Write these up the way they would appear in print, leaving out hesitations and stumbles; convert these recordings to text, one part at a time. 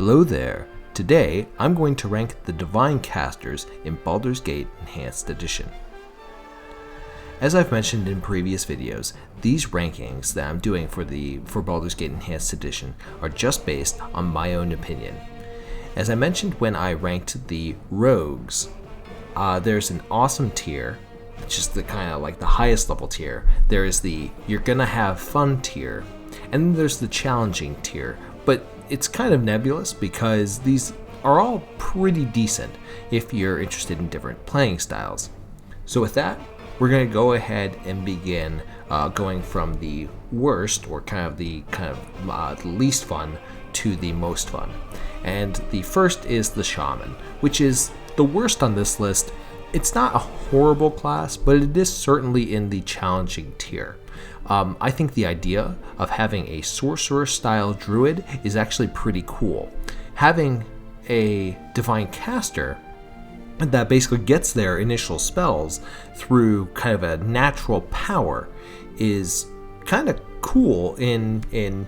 Hello there. Today, I'm going to rank the Divine Casters in Baldur's Gate Enhanced Edition. As I've mentioned in previous videos, these rankings that I'm doing for Baldur's Gate Enhanced Edition are just based on my own opinion. As I mentioned when I ranked the Rogues, there's an awesome tier, which is the kind of like the highest level tier. There is the you're gonna have fun tier, and then there's the challenging tier, but it's kind of nebulous because these are all pretty decent if you're interested in different playing styles. So with that, we're going to go ahead and begin going from the worst, or kind of the least fun, to the most fun. And the first is the Shaman, which is the worst on this list. It's not a horrible class, but it is certainly in the challenging tier. I think the idea of having a sorcerer-style druid is actually pretty cool. Having a divine caster that basically gets their initial spells through kind of a natural power is kind of cool in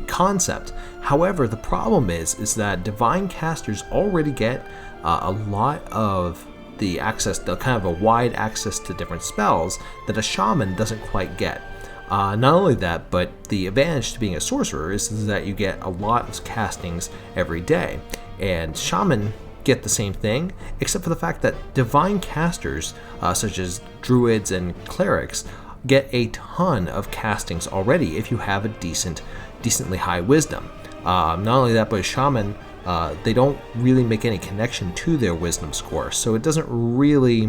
concept. However, the problem is that divine casters already get a lot of the kind of a wide access to different spells that a shaman doesn't quite get. Not only that, but the advantage to being a sorcerer is that you get a lot of castings every day, and shaman get the same thing, except for the fact that divine casters, such as druids and clerics, get a ton of castings already if you have a decently high wisdom. Not only that, but a shaman, they don't really make any connection to their wisdom score, so it doesn't really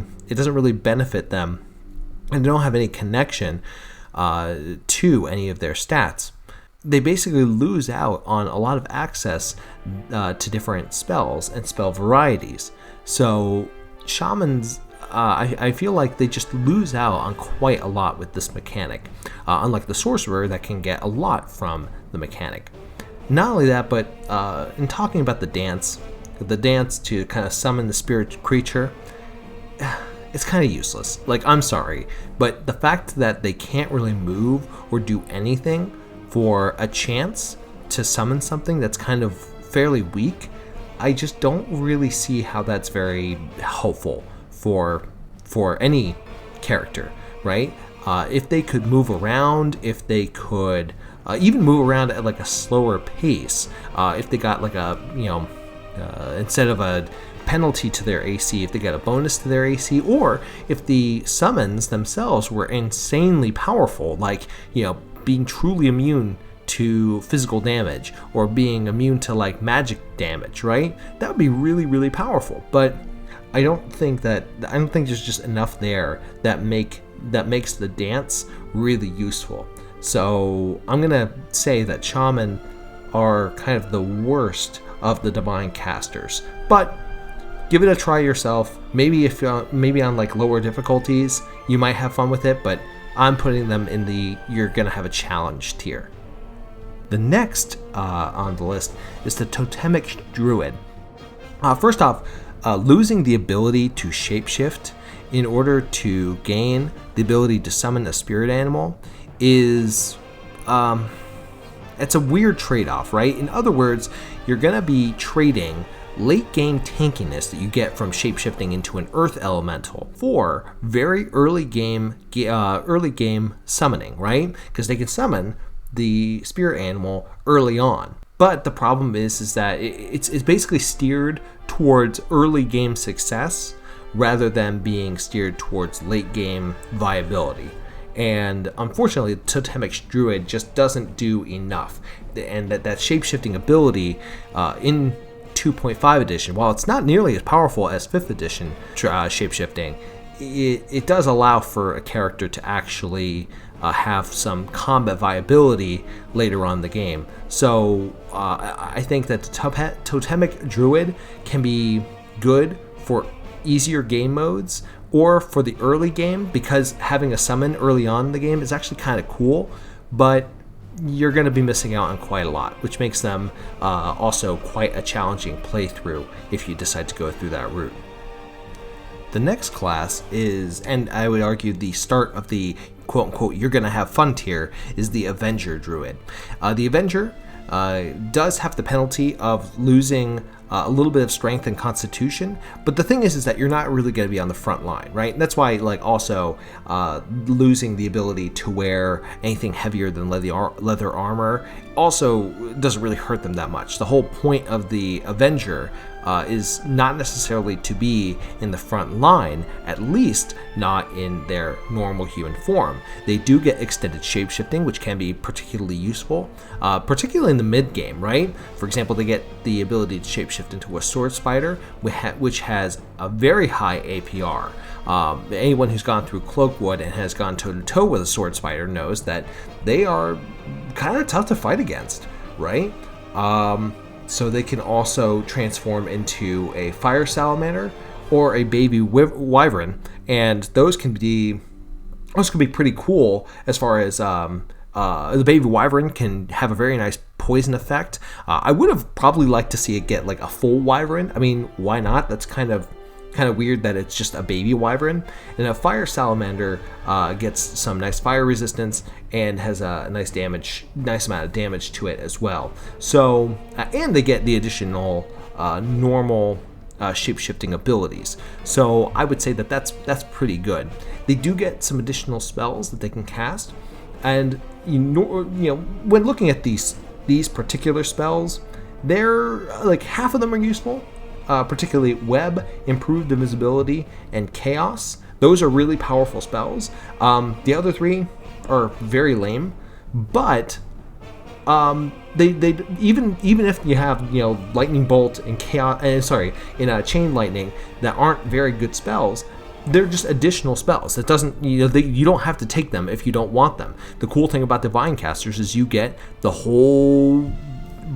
benefit them, and they don't have any connection to any of their stats. They basically lose out on a lot of access to different spells and spell varieties. So shamans, I feel like they just lose out on quite a lot with this mechanic, unlike the sorcerer that can get a lot from the mechanic. Not only that, but in talking about the dance to kind of summon the spirit creature, it's kind of useless. Like, I'm sorry, but the fact that they can't really move or do anything for a chance to summon something that's kind of fairly weak, I just don't really see how that's very helpful for any character, right? If they could move around, if they could even move around at like a slower pace, if they got like a, instead of a penalty to their AC, if they got a bonus to their AC, or if the summons themselves were insanely powerful, like, being truly immune to physical damage or being immune to like magic damage, right? That would be really, really powerful. But I don't think there's just enough there that makes the dance really useful. So I'm gonna say that shaman are kind of the worst of the divine casters. But give it a try yourself. Maybe on like lower difficulties, you might have fun with it, but I'm putting them in the you're gonna have a challenge tier. The next on the list is the Totemic druid. First off, losing the ability to shapeshift in order to gain the ability to summon a spirit animal is it's a weird trade-off, right? In other words, you're gonna be trading late game tankiness that you get from shapeshifting into an earth elemental for very early game summoning, right? Because they can summon the spirit animal early on. But the problem is that it's basically steered towards early game success rather than being steered towards late game viability. And unfortunately, Totemic druid just doesn't do enough. And that shapeshifting ability in 2.5 edition, while it's not nearly as powerful as 5th edition shapeshifting, it does allow for a character to actually have some combat viability later on in the game. So I think that the Totemic druid can be good for easier game modes or for the early game, because having a summon early on in the game is actually kind of cool, but you're going to be missing out on quite a lot, which makes them also quite a challenging playthrough if you decide to go through that route. The next class is, and I would argue the start of the quote-unquote you're going to have fun tier, is the Avenger druid. The Avenger does have the penalty of losing a little bit of strength and constitution, but the thing is that you're not really going to be on the front line, right? And that's why, like, also losing the ability to wear anything heavier than leather armor also doesn't really hurt them that much. The whole point of the Avenger is not necessarily to be in the front line, at least not in their normal human form. They do get extended shapeshifting, which can be particularly useful, particularly in the mid game, right? For example, they get the ability to shapeshift into a sword spider, which has a very high APR. Anyone who's gone through Cloakwood and has gone toe to toe with a sword spider knows that they are kind of tough to fight against, right? So they can also transform into a fire salamander or a baby wyvern, and those can be pretty cool. As far as the baby wyvern can have a very nice poison effect. I would have probably liked to see it get like a full wyvern. I mean, why not? That's kind of weird that it's just a baby wyvern. And a fire salamander gets some nice fire resistance and has a nice amount of damage to it as well. So and they get the additional normal shape-shifting abilities. So I would say that that's pretty good. They do get some additional spells that they can cast, and you know when looking at these particular spells, they're like half of them are useful. Particularly Web, Improved Invisibility, and Chaos. Those are really powerful spells. The other three are very lame, but they even if you have Lightning Bolt and Chaos, Chain Lightning that aren't very good spells, they're just additional spells. That doesn't you don't have to take them if you don't want them. The cool thing about Divine Casters is you get the whole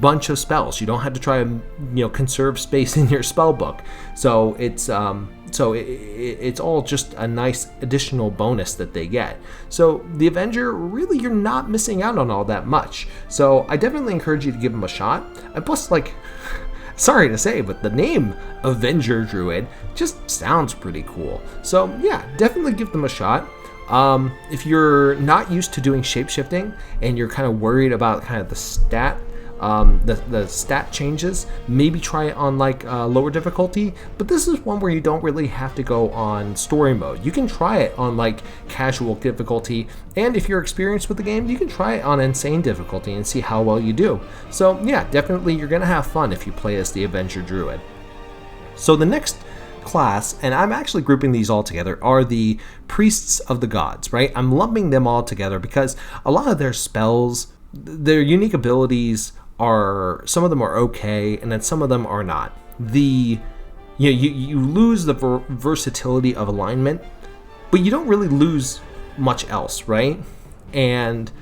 bunch of spells. You don't have to try to conserve space in your spell book. So it's all just a nice additional bonus that they get. So the Avenger, really, you're not missing out on all that much. So I definitely encourage you to give them a shot. And plus, like, sorry to say, but the name Avenger Druid just sounds pretty cool. So yeah, definitely give them a shot. If you're not used to doing shapeshifting and you're kind of worried about kind of the stat changes, maybe try it on like lower difficulty, but this is one where you don't really have to go on story mode. You can try it on like casual difficulty, and if you're experienced with the game, you can try it on insane difficulty and see how well you do. So yeah, definitely you're gonna have fun if you play as the Avenger Druid. So the next class, and I'm actually grouping these all together, are the Priests of the Gods, right? I'm lumping them all together because a lot of their spells, their unique abilities, some of them are okay, and then some of them are not. You lose the versatility of alignment, but you don't really lose much else, right? And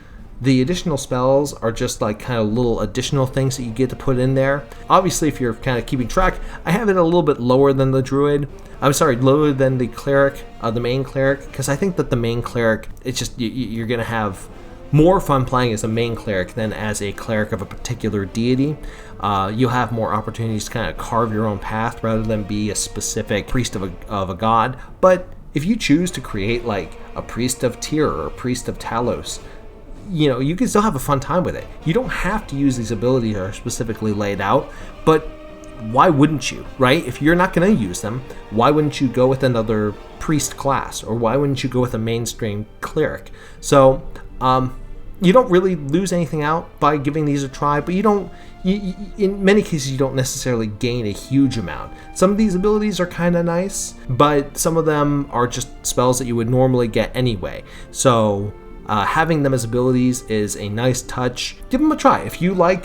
the additional spells are just like kind of little additional things that you get to put in there. Obviously, if you're kind of keeping track, I have it a little bit lower than the Druid. Lower than the Cleric, the main Cleric, because I think that the main Cleric, it's just you're gonna have more fun playing as a main Cleric than as a Cleric of a particular deity. You'll have more opportunities to kind of carve your own path rather than be a specific priest of a god. But if you choose to create like a priest of Tyr or a priest of Talos, you can still have a fun time with it. You don't have to use these abilities that are specifically laid out, but why wouldn't you, right? If you're not going to use them, why wouldn't you go with another priest class, or why wouldn't you go with a mainstream Cleric? So you don't really lose anything out by giving these a try, but in many cases you don't necessarily gain a huge amount. Some of these abilities are kind of nice, but some of them are just spells that you would normally get anyway. So having them as abilities is a nice touch. Give them a try. If you want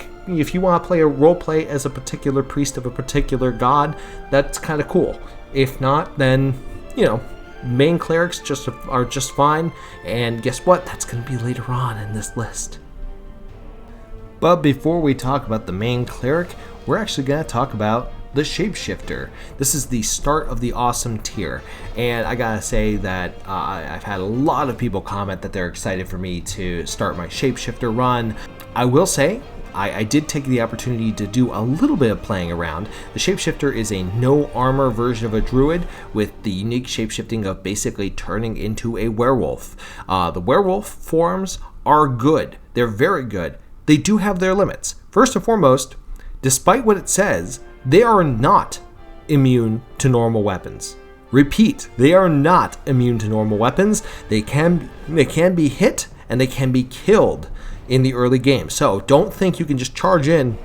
to play a role play as a particular priest of a particular god, that's kind of cool. If not, then main Clerics are just fine, and guess what? That's going to be later on in this list. But before we talk about the main Cleric, we're actually going to talk about the Shapeshifter. This is the start of the awesome tier, and I gotta say that I've had a lot of people comment that they're excited for me to start my Shapeshifter run. I will say, I did take the opportunity to do a little bit of playing around. The Shapeshifter is a no armor version of a druid with the unique shapeshifting of basically turning into a werewolf. The werewolf forms are good. They're very good. they do have their limits. First and foremost, despite what it says, they are not immune to normal weapons. Repeat, they are not immune to normal weapons. They can be hit and they can be killed in the early game. So don't think you can just charge in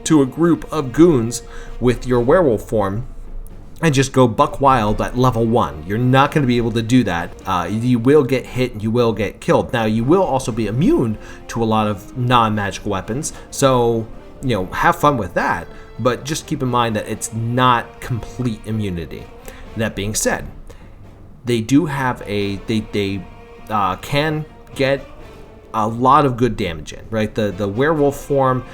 to a group of goons with your werewolf form and just go buck wild at level 1. You're not going to be able to do that. You will get hit and you will get killed. Now, you will also be immune to a lot of non-magical weapons, so have fun with that, but just keep in mind that it's not complete immunity. That being said, they do have they can get a lot of good damage in, right? The werewolf form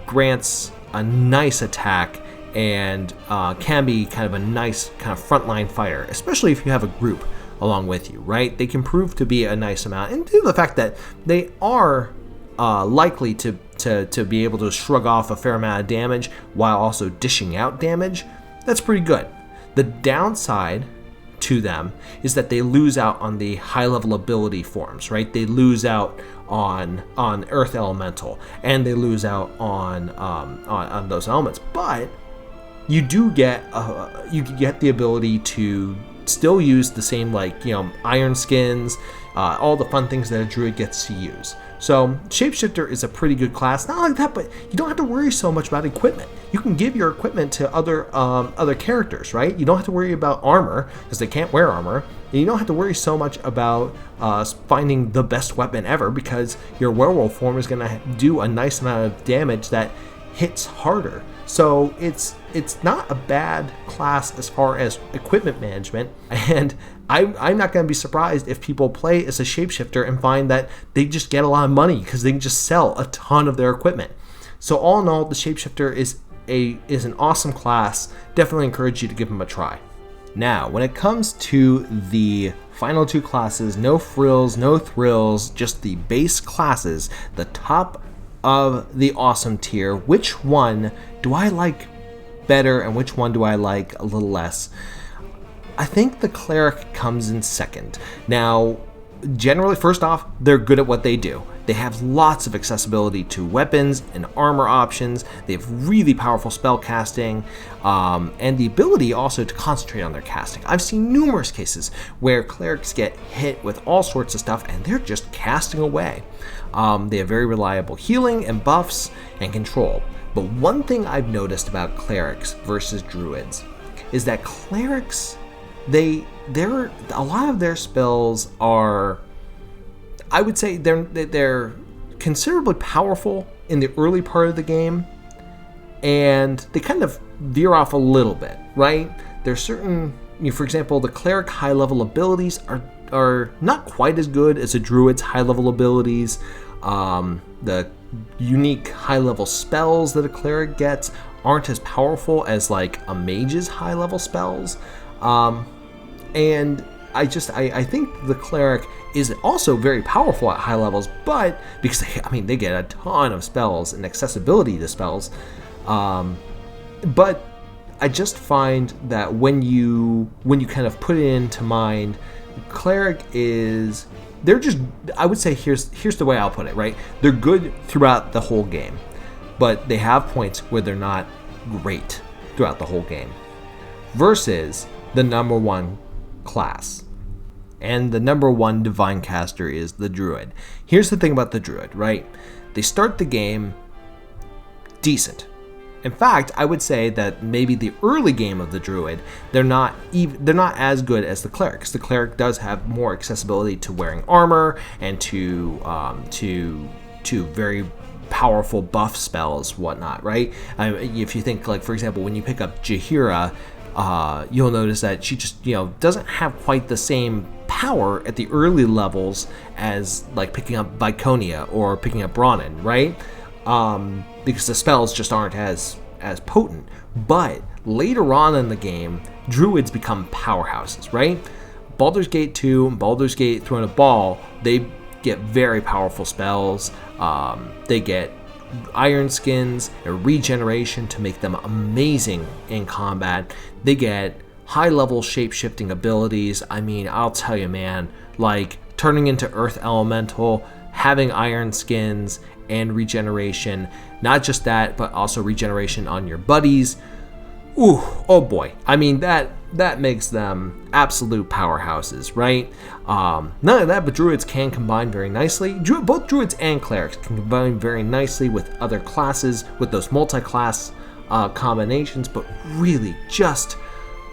grants a nice attack and can be kind of a nice kind of frontline fighter, especially if you have a group along with you, right? They can prove to be a nice amount, and due to the fact that they are likely to be able to shrug off a fair amount of damage while also dishing out damage, that's pretty good. The downside to them is that they lose out on the high level ability forms, right? They lose out on Earth Elemental, and they lose out on those elements, but you do get the ability to still use the same, iron skins, all the fun things that a druid gets to use. So Shapeshifter is a pretty good class. Not only that, but you don't have to worry so much about equipment. You can give your equipment to other characters, right? You don't have to worry about armor, because they can't wear armor. And you don't have to worry so much about finding the best weapon ever, because your werewolf form is going to do a nice amount of damage that hits harder. So it's not a bad class as far as equipment management, and I'm not going to be surprised if people play as a shapeshifter and find that they just get a lot of money because they can just sell a ton of their equipment. So all in all, the shapeshifter is an awesome class. Definitely encourage you to give them a try. Now, when it comes to the final two classes, no frills, no thrills, just the base classes, the top of the awesome tier, which one do I like better and which one do I like a little less? I think the Cleric comes in second. Now, generally, first off, they're good at what they do. They have lots of accessibility to weapons and armor options. They have really powerful spell casting, and the ability also to concentrate on their casting. I've seen numerous cases where clerics get hit with all sorts of stuff and they're just casting away. They have very reliable healing and buffs and control. But one thing I've noticed about clerics versus druids is that clerics, a lot of their spells are, I would say they're considerably powerful in the early part of the game, and they kind of veer off a little bit, right? There's certain, for example, the cleric high level abilities are not quite as good as a druid's high level abilities. The unique high level spells that a cleric gets aren't as powerful as like a mage's high level spells. And I think the cleric is also very powerful at high levels, but because they get a ton of spells and accessibility to spells. But I just find that when you kind of put it into mind, cleric is, I would say here's the way I'll put it, right? They're good throughout the whole game, but they have points where they're not great throughout the whole game. Versus the number one class. And the number one divine caster is the druid. Here's the thing about the druid, right? They start the game decent. In fact, I would say that maybe the early game of the druid, they're not as good as the cleric, because the cleric does have more accessibility to wearing armor and to very powerful buff spells, whatnot, right? If you think, like, for example, when you pick up Jaheira, you'll notice that she just, doesn't have quite the same power at the early levels as like picking up Viconia or picking up Ronin, right? Because the spells just aren't as potent. But later on in the game, druids become powerhouses, right? Baldur's Gate 2 and Baldur's Gate Throne of Ball, they get very powerful spells. They get iron skins and regeneration to make them amazing in combat. They get high level shape-shifting abilities. I'll tell you, man, like turning into Earth Elemental having iron skins and regeneration. Not just that, but also regeneration on your buddies. Ooh, oh boy. I mean, that makes them absolute powerhouses, right? Not only that, but druids can combine very nicely. Both druids and clerics can combine very nicely with other classes, with those multi-class combinations, but really just,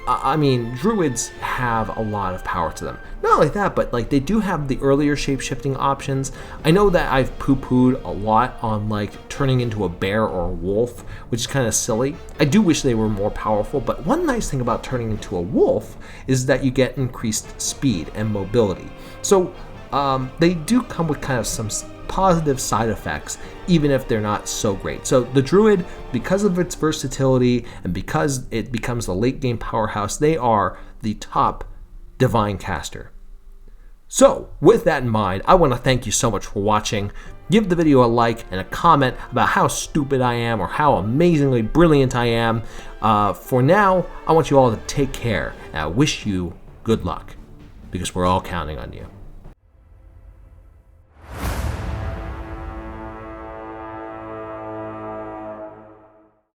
I mean, druids have a lot of power to them. Not only that, but like they do have the earlier shape-shifting options. I know that I've poo-pooed a lot on like turning into a bear or a wolf, which is kind of silly. I do wish they were more powerful, but one nice thing about turning into a wolf is that you get increased speed and mobility. So they do come with kind of some positive side effects, even if they're not so great. So the druid, because of its versatility and because it becomes a late game powerhouse, they are the top divine caster. So with that in mind, I want to thank you so much for watching. Give the video a like and a comment about how stupid I am or how amazingly brilliant I am. For now, I want you all to take care, and I wish you good luck, because we're all counting on you.